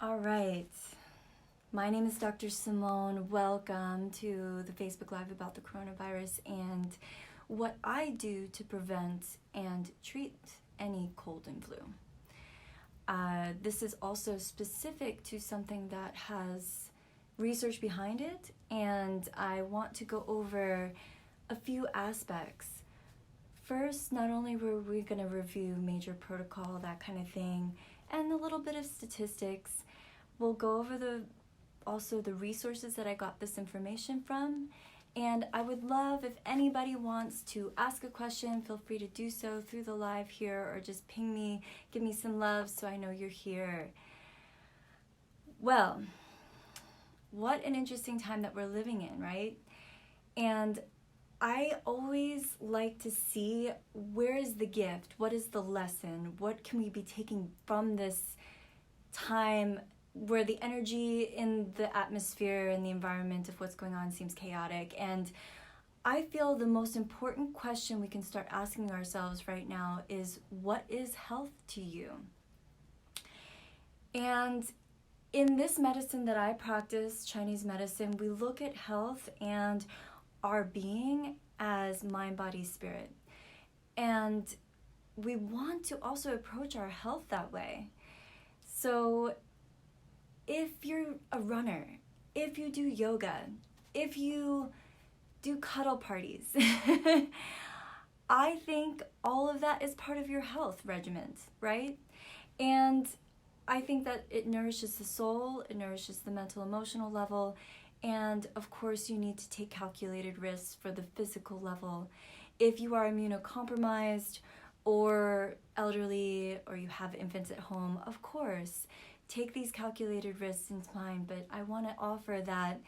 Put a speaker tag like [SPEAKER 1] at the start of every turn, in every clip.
[SPEAKER 1] All right. My name is Dr. Simone. Welcome to the Facebook Live about the coronavirus and what I do to prevent and treat any cold and flu. This is also specific to something that has research behind it, and I want to go over a few aspects. First, not only were we going to review major protocol, that kind of thing, and a little bit of statistics, we'll go over also the resources that I got this information from. And I would love if anybody wants to ask a question, feel free to do so through the live here, or just ping me, give me some love so I know you're here. Well, what an interesting time that we're living in, right? And I always like to see, where is the gift? What is the lesson? What can we be taking from this time where the energy in the atmosphere and the environment of what's going on seems chaotic? And I feel the most important question we can start asking ourselves right now is, what is health to you? And in this medicine that I practice, Chinese medicine, we look at health and our being as mind, body, spirit. And we want to also approach our health that way. So if you're a runner, if you do yoga, if you do cuddle parties, I think all of that is part of your health regimen, right? And I think that it nourishes the soul, it nourishes the mental, emotional level, and of course you need to take calculated risks for the physical level. If you are immunocompromised or elderly, or you have infants at home, of course, take these calculated risks into mind, but I want to offer that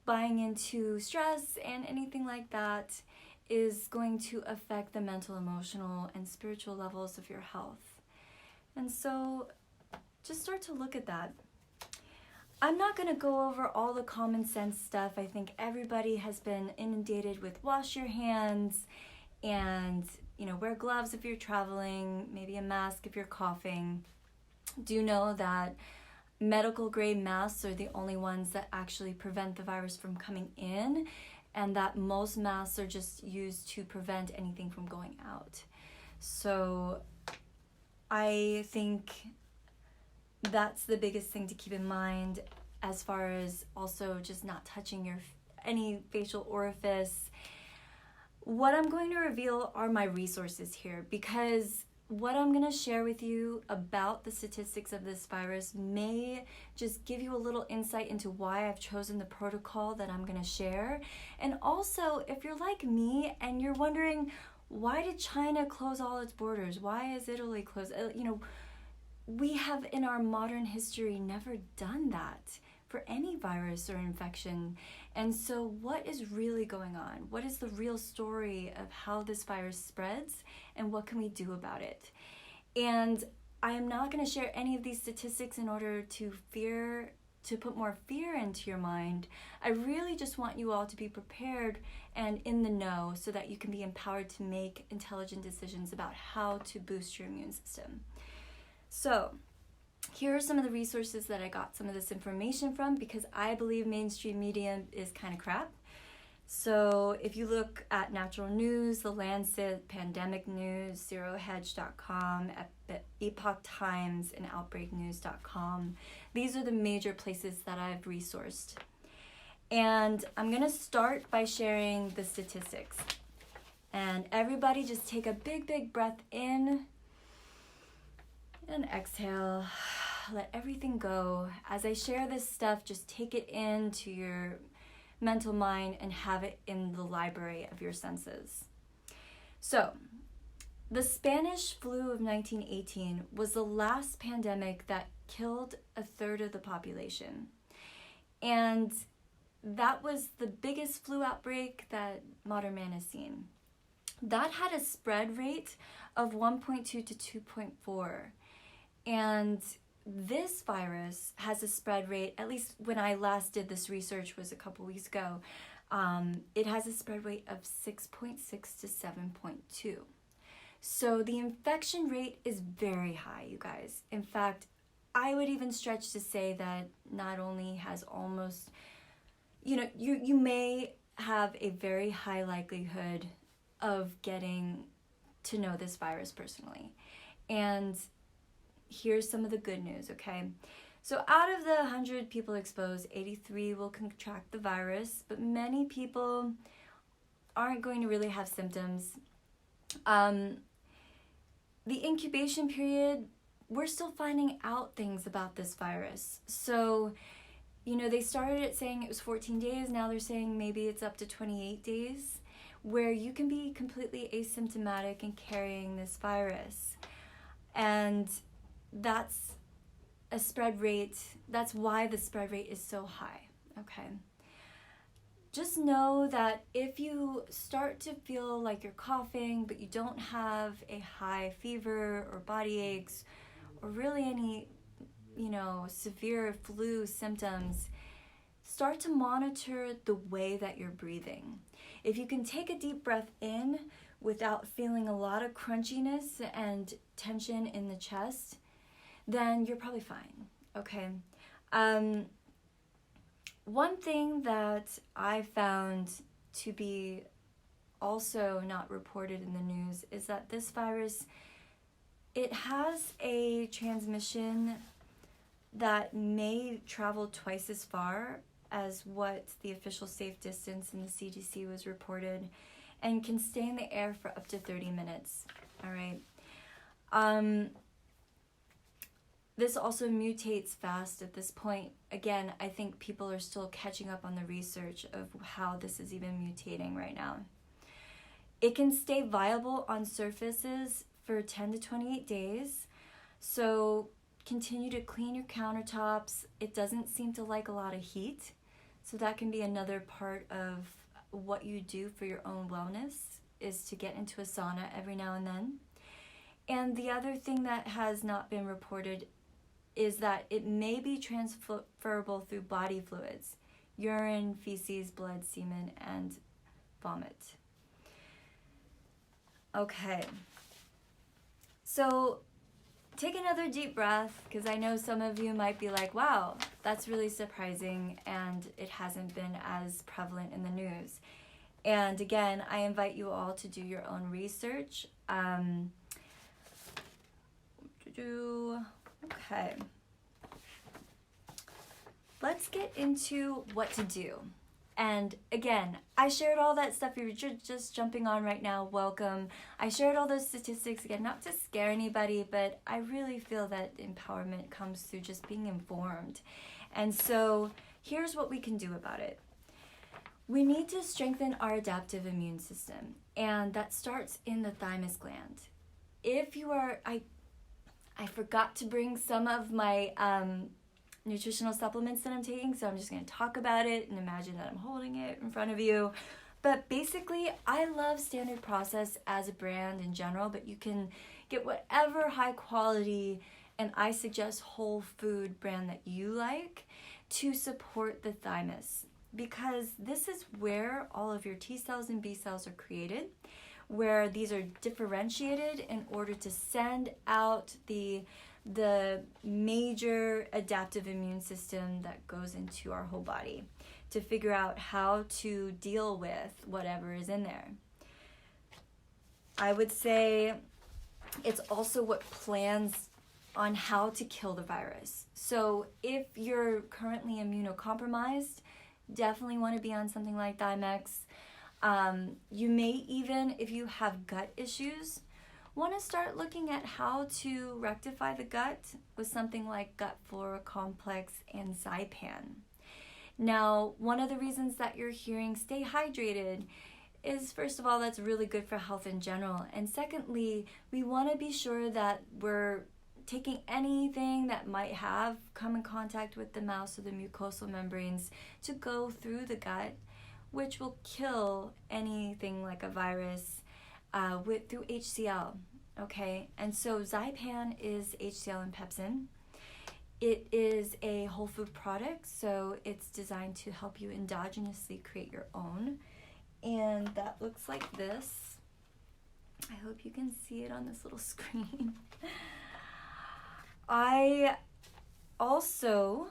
[SPEAKER 1] buying into stress and anything like that is going to affect the mental, emotional, and spiritual levels of your health. And so just start to look at that. I'm not going to go over all the common sense stuff. I think everybody has been inundated with wash your hands and, wear gloves if you're traveling, maybe a mask if you're coughing. Do know that medical grade masks are the only ones that actually prevent the virus from coming in, and that most masks are just used to prevent anything from going out. So I think that's the biggest thing to keep in mind, as far as also just not touching any facial orifice. What I'm going to reveal are my resources here, because what I'm going to share with you about the statistics of this virus may just give you a little insight into why I've chosen the protocol that I'm going to share. And also, if you're like me and you're wondering, why did China close all its borders? Why is Italy closed? We have in our modern history never done that for any virus or infection. And so what is really going on? What is the real story of how this virus spreads, and what can we do about it? And I am not going to share any of these statistics in order to put more fear into your mind. I really just want you all to be prepared and in the know, so that you can be empowered to make intelligent decisions about how to boost your immune system. So here are some of the resources that I got some of this information from, because I believe mainstream media is kind of crap. So if you look at Natural News, The Lancet, Pandemic News, ZeroHedge.com, Epoch Times, and OutbreakNews.com, these are the major places that I've resourced. And I'm going to start by sharing the statistics. And everybody just take a big, big breath in and exhale. Let everything go. As I share this stuff, just take it into your mental mind and have it in the library of your senses. So, the Spanish flu of 1918 was the last pandemic that killed a third of the population. And that was the biggest flu outbreak that modern man has seen. That had a spread rate of 1.2 to 2.4. And this virus has a spread rate, at least when I last did this research was a couple weeks ago, it has a spread rate of 6.6 to 7.2. So the infection rate is very high, you guys. In fact, I would even stretch to say that not only has almost, you may have a very high likelihood of getting to know this virus personally. And here's some of the good news, okay? So out of the 100 people exposed, 83 will contract the virus, but many people aren't going to really have symptoms. The incubation period, we're still finding out things about this virus. So, they started it saying it was 14 days. Now they're saying maybe it's up to 28 days where you can be completely asymptomatic and carrying this virus. And that's a spread rate. That's why the spread rate is so high, okay? Just know that if you start to feel like you're coughing, but you don't have a high fever or body aches or really any, severe flu symptoms, start to monitor the way that you're breathing. If you can take a deep breath in without feeling a lot of crunchiness and tension in the chest, then you're probably fine, okay? One thing that I found to be also not reported in the news is that this virus, it has a transmission that may travel twice as far as what the official safe distance in the CDC was reported, and can stay in the air for up to 30 minutes, all right? This also mutates fast at this point. Again, I think people are still catching up on the research of how this is even mutating right now. It can stay viable on surfaces for 10 to 28 days. So continue to clean your countertops. It doesn't seem to like a lot of heat. So that can be another part of what you do for your own wellness, is to get into a sauna every now and then. And the other thing that has not been reported is that it may be transferable through body fluids, urine, feces, blood, semen, and vomit. Okay, so take another deep breath, because I know some of you might be like, wow, that's really surprising, and it hasn't been as prevalent in the news. And again, I invite you all to do your own research. Okay, let's get into what to do. And again, I shared all that stuff. If you're just jumping on right now, welcome. I shared all those statistics, again, not to scare anybody, but I really feel that empowerment comes through just being informed. And so here's what we can do about it. We need to strengthen our adaptive immune system, and that starts in the thymus gland. If you are, I forgot to bring some of my nutritional supplements that I'm taking, so I'm just going to talk about it and imagine that I'm holding it in front of you. But basically, I love Standard Process as a brand in general, but you can get whatever high quality, and I suggest whole food brand that you like to support the thymus, because this is where all of your T cells and B cells are created, where these are differentiated in order to send out the major adaptive immune system that goes into our whole body to figure out how to deal with whatever is in there. I would say it's also what plans on how to kill the virus. So if you're currently immunocompromised, definitely want to be on something like Thymex. You may even, if you have gut issues, want to start looking at how to rectify the gut with something like gut flora complex and Zypan. Now, one of the reasons that you're hearing stay hydrated is, first of all, that's really good for health in general. And secondly, we want to be sure that we're taking anything that might have come in contact with the mouth or the mucosal membranes to go through the gut, which will kill anything like a virus through HCl, okay? And so Zypan is HCl and pepsin. It is a whole food product, so it's designed to help you endogenously create your own. And that looks like this. I hope you can see it on this little screen. I also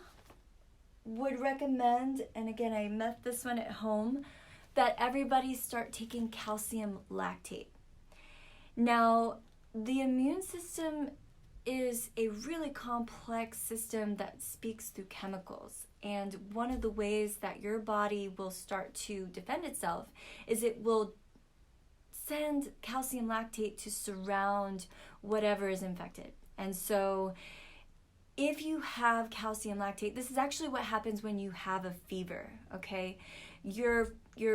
[SPEAKER 1] would recommend, and again, I met this one at home, that everybody start taking calcium lactate. Now, the immune system is a really complex system that speaks through chemicals. And one of the ways that your body will start to defend itself is it will send calcium lactate to surround whatever is infected. And so if you have calcium lactate, this is actually what happens when you have a fever, okay? You're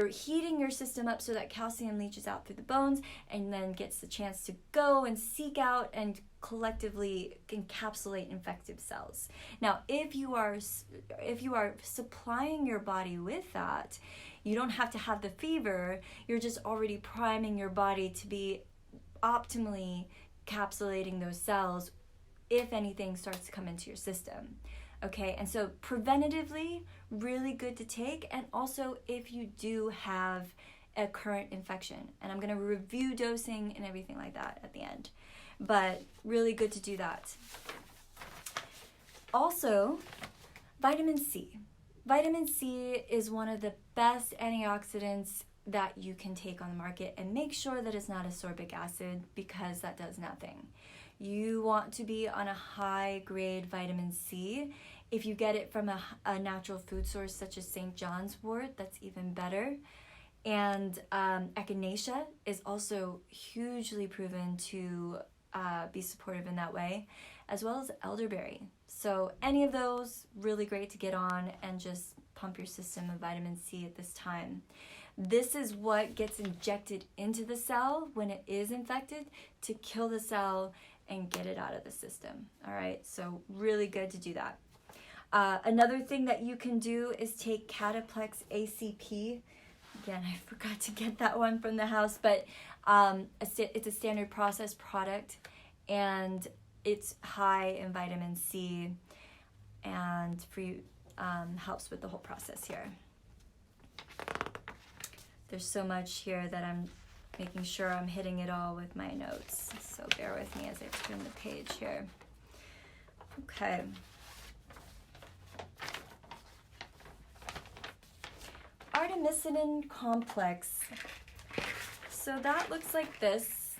[SPEAKER 1] heating your system up so that calcium leaches out through the bones and then gets the chance to go and seek out and collectively encapsulate infective cells. Now, if you are supplying your body with that, you don't have to have the fever. You're just already priming your body to be optimally encapsulating those cells if anything starts to come into your system. Okay, and so preventatively, really good to take, and also if you do have a current infection. And I'm going to review dosing and everything like that at the end, but really good to do that. Also, vitamin C. Vitamin C is one of the best antioxidants that you can take on the market, and make sure that it's not ascorbic acid because that does nothing. You want to be on a high grade vitamin C. If you get it from a natural food source such as St. John's wort, that's even better. And echinacea is also hugely proven to be supportive in that way, as well as elderberry. So any of those, really great to get on and just pump your system of vitamin C at this time. This is what gets injected into the cell when it is infected to kill the cell and get it out of the system. All right, so really good to do that. Another thing that you can do is take Cataplex ACP. Again, I forgot to get that one from the house, but it's a standard process product, and it's high in vitamin C and helps with the whole process here. There's so much here that I'm making sure I'm hitting it all with my notes. So bear with me as I turn the page here. Okay. Artemisinin Complex. So that looks like this.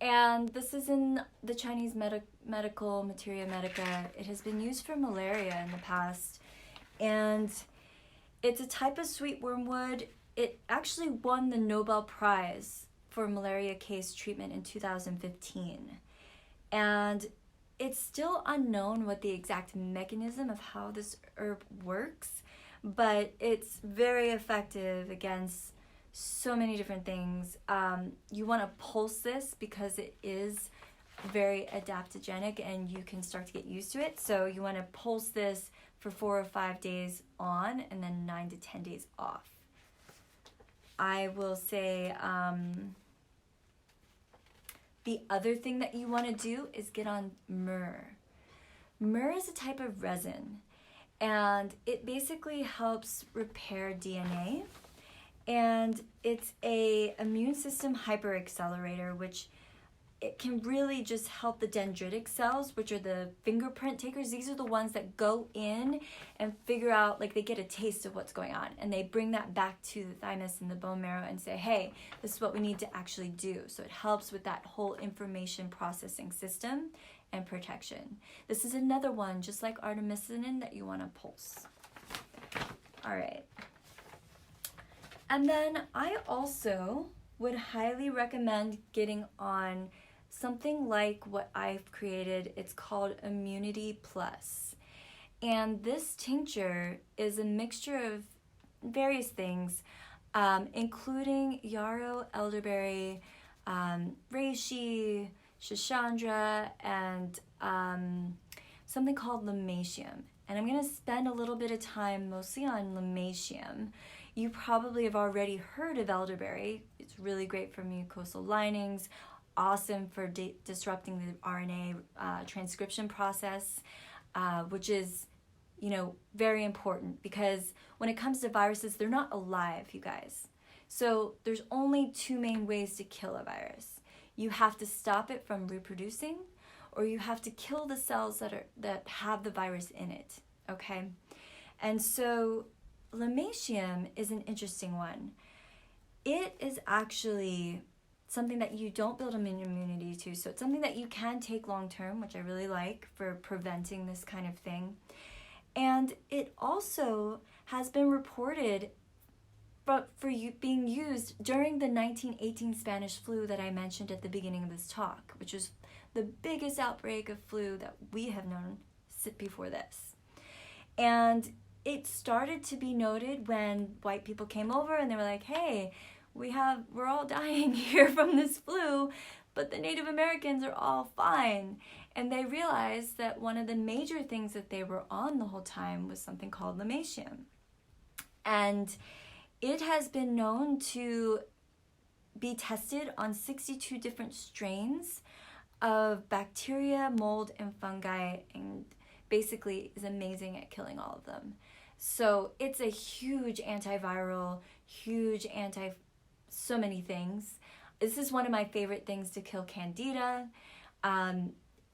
[SPEAKER 1] And this is in the Chinese medical Materia Medica. It has been used for malaria in the past. And it's a type of sweet wormwood. It actually won the Nobel Prize for malaria case treatment in 2015. And it's still unknown what the exact mechanism of how this herb works, but it's very effective against so many different things. You want to pulse this because it is very adaptogenic and you can start to get used to it. So you want to pulse this for 4 or 5 days on and then 9 to 10 days off. I will say the other thing that you want to do is get on myrrh. Myrrh is a type of resin, and it basically helps repair DNA, and it's a immune system hyperaccelerator, which it can really just help the dendritic cells, which are the fingerprint takers. These are the ones that go in and figure out, like, they get a taste of what's going on, and they bring that back to the thymus and the bone marrow and say, hey, this is what we need to actually do. So it helps with that whole information processing system and protection. This is another one, just like artemisinin, that you want to pulse. All right. And then I also would highly recommend getting on something like what I've created. It's called Immunity Plus. And this tincture is a mixture of various things, including yarrow, elderberry, reishi, shishandra, and something called Lomatium. And I'm going to spend a little bit of time mostly on Lomatium. You probably have already heard of elderberry. It's really great for mucosal linings, awesome for disrupting the RNA transcription process. which is, very important, because when it comes to viruses, they're not alive, you guys. So there's only two main ways to kill a virus. You have to stop it from reproducing, or you have to kill the cells that have the virus in it, okay? And so Lomatium is an interesting one. It is actually something that you don't build an immunity to, so it's something that you can take long term, which I really like for preventing this kind of thing. And it also has been reported for being used during the 1918 Spanish flu that I mentioned at the beginning of this talk, which was the biggest outbreak of flu that we have known before this. And it started to be noted when white people came over and they were like, hey, we're all dying here from this flu, but the Native Americans are all fine. And they realized that one of the major things that they were on the whole time was something called Lomatium. And it has been known to be tested on 62 different strains of bacteria, mold, and fungi, and basically is amazing at killing all of them. So it's a huge antiviral, huge so many things. This is one of my favorite things to kill Candida.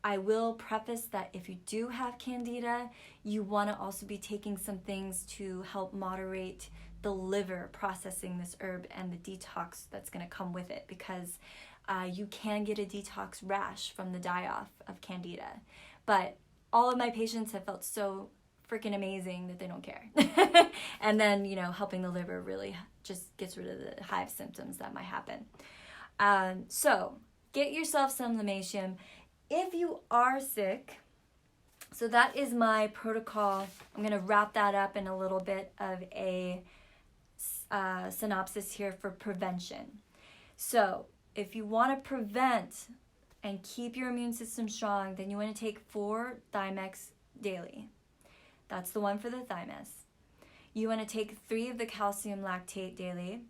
[SPEAKER 1] I will preface that if you do have Candida, you want to also be taking some things to help moderate the liver processing this herb and the detox that's going to come with it, because you can get a detox rash from the die-off of Candida. But all of my patients have felt so freaking amazing that they don't care. And then, helping the liver really just gets rid of the hive symptoms that might happen. So get yourself some Lomatium. If you are sick, so that is my protocol. I'm going to wrap that up in a little bit of a synopsis here for prevention. So if you want to prevent and keep your immune system strong, then you want to take 4 Thymex daily. That's the one for the thymus. You want to take 3 of the calcium lactate daily.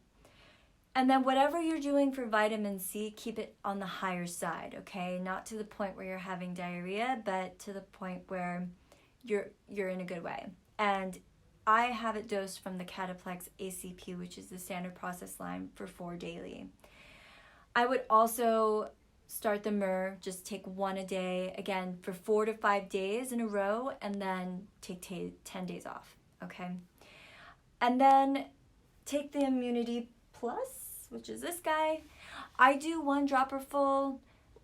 [SPEAKER 1] And then whatever you're doing for vitamin C, keep it on the higher side, okay? Not to the point where you're having diarrhea, but to the point where you're in a good way. And I have it dosed from the Cataplex ACP, which is the standard process line, for 4 daily. I would also start the myrrh, just take 1 a day, again, for 4 to 5 days in a row, and then take 10 days off, okay? And then take the Immunity Plus, which is this guy. I do 1 dropper full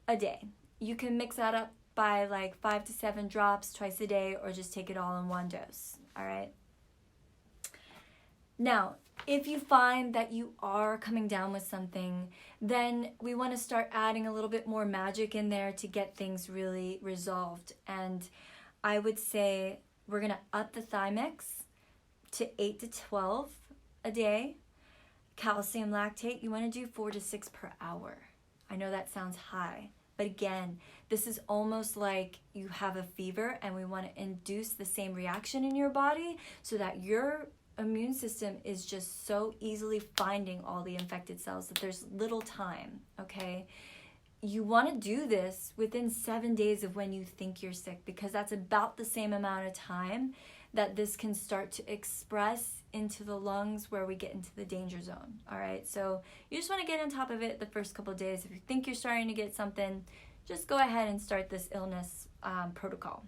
[SPEAKER 1] a day. You can mix that up by like 5 to 7 drops twice a day, or just take it all in 1 dose, all right? Now, if you find that you are coming down with something, then we want to start adding a little bit more magic in there to get things really resolved. And I would say we're going to up the Thymex to 8 to 12 a day. Calcium lactate, you want to do 4 to 6 per hour. I know that sounds high, but again, this is almost like you have a fever, and we want to induce the same reaction in your body so that your immune system is just so easily finding all the infected cells that there's little time, okay? You want to do this within 7 days of when you think you're sick, because that's about the same amount of time that this can start to express into the lungs, where we get into the danger zone, all right? So you just want to get on top of it the first couple of days. If you think you're starting to get something, just go ahead and start this illness protocol.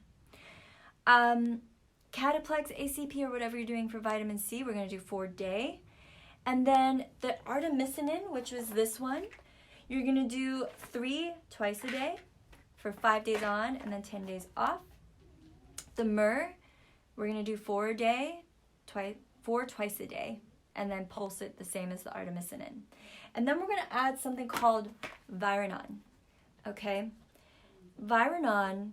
[SPEAKER 1] Cataplex ACP, or whatever you're doing for vitamin C, we're going to do 4 a day. And then the Artemisinin, which was this one, you're going to do 3 twice a day for 5 days on and then 10 days off. The myrrh, we're going to do 4 a day, 4 twice a day, and then pulse it the same as the Artemisinin. And then we're going to add something called Viranon, okay? Viranon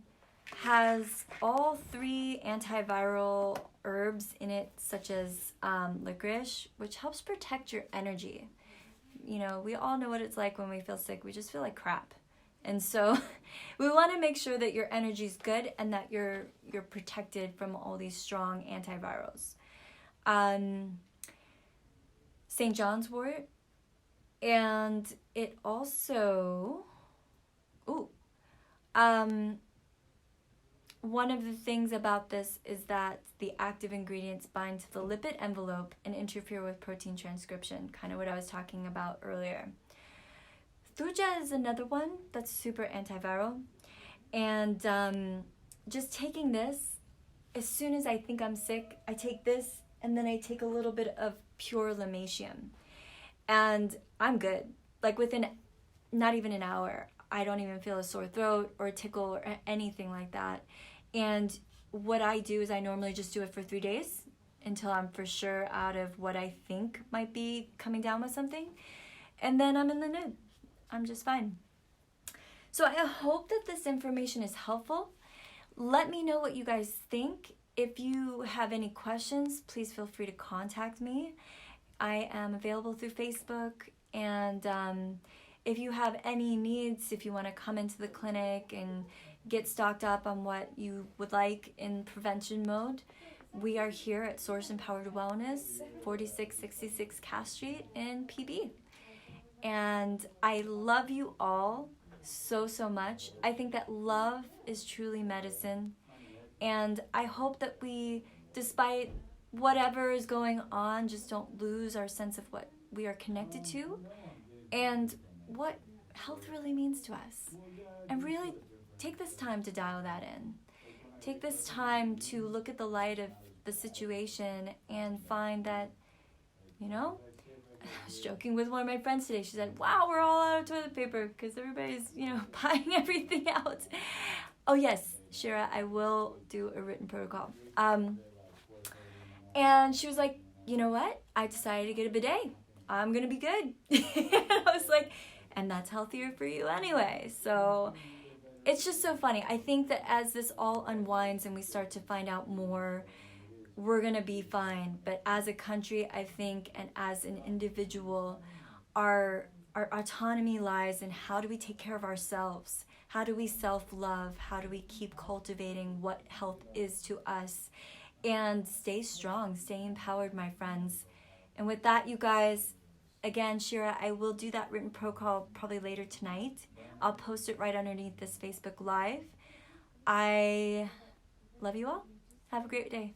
[SPEAKER 1] has all 3 antiviral herbs in it, such as licorice, which helps protect your energy. You know, we all know what it's like when we feel sick. We just feel like crap. And so we want to make sure that your energy is good and that you're protected from all these strong antivirals. St. John's wort, and it also, one of the things about this is that the active ingredients bind to the lipid envelope and interfere with protein transcription, kind of what I was talking about earlier. Thuja is another one that's super antiviral. And just taking this, as soon as I think I'm sick, I take this, and then I take a little bit of pure Lomatium. And I'm good. Like within not even an hour, I don't even feel a sore throat or a tickle or anything like that. And what I do is I normally just do it for 3 days until I'm for sure out of what I think might be coming down with something. And then I'm in the mood. I'm just fine. So I hope that this information is helpful. Let me know what you guys think. If you have any questions, please feel free to contact me. I am available through Facebook, and if you have any needs, if you want to come into the clinic and get stocked up on what you would like in prevention mode, we are here at Source Empowered Wellness, 4666 Cass Street in PB. And I love you all so much. I think that love is truly medicine, and I hope that we, despite whatever is going on, just don't lose our sense of what we are connected to and what health really means to us. And really take this time to dial that in. Take this time to look at the light of the situation and find that, you know, I was joking with one of my friends today. She said, wow, we're all out of toilet paper because everybody's, buying everything out. Oh yes, Shira, I will do a written protocol. And she was like, you know what? I decided to get a bidet. I'm going to be good. And I was like, and that's healthier for you anyway. So it's just so funny. I think that as this all unwinds and we start to find out more, we're going to be fine. But as a country, I think, and as an individual, our autonomy lies in how do we take care of ourselves? How do we self-love? How do we keep cultivating what health is to us? And stay strong, stay empowered, my friends. And with that, you guys, again, Shira, I will do that written protocol probably later tonight. I'll post it right underneath this Facebook Live. I love you all. Have a great day.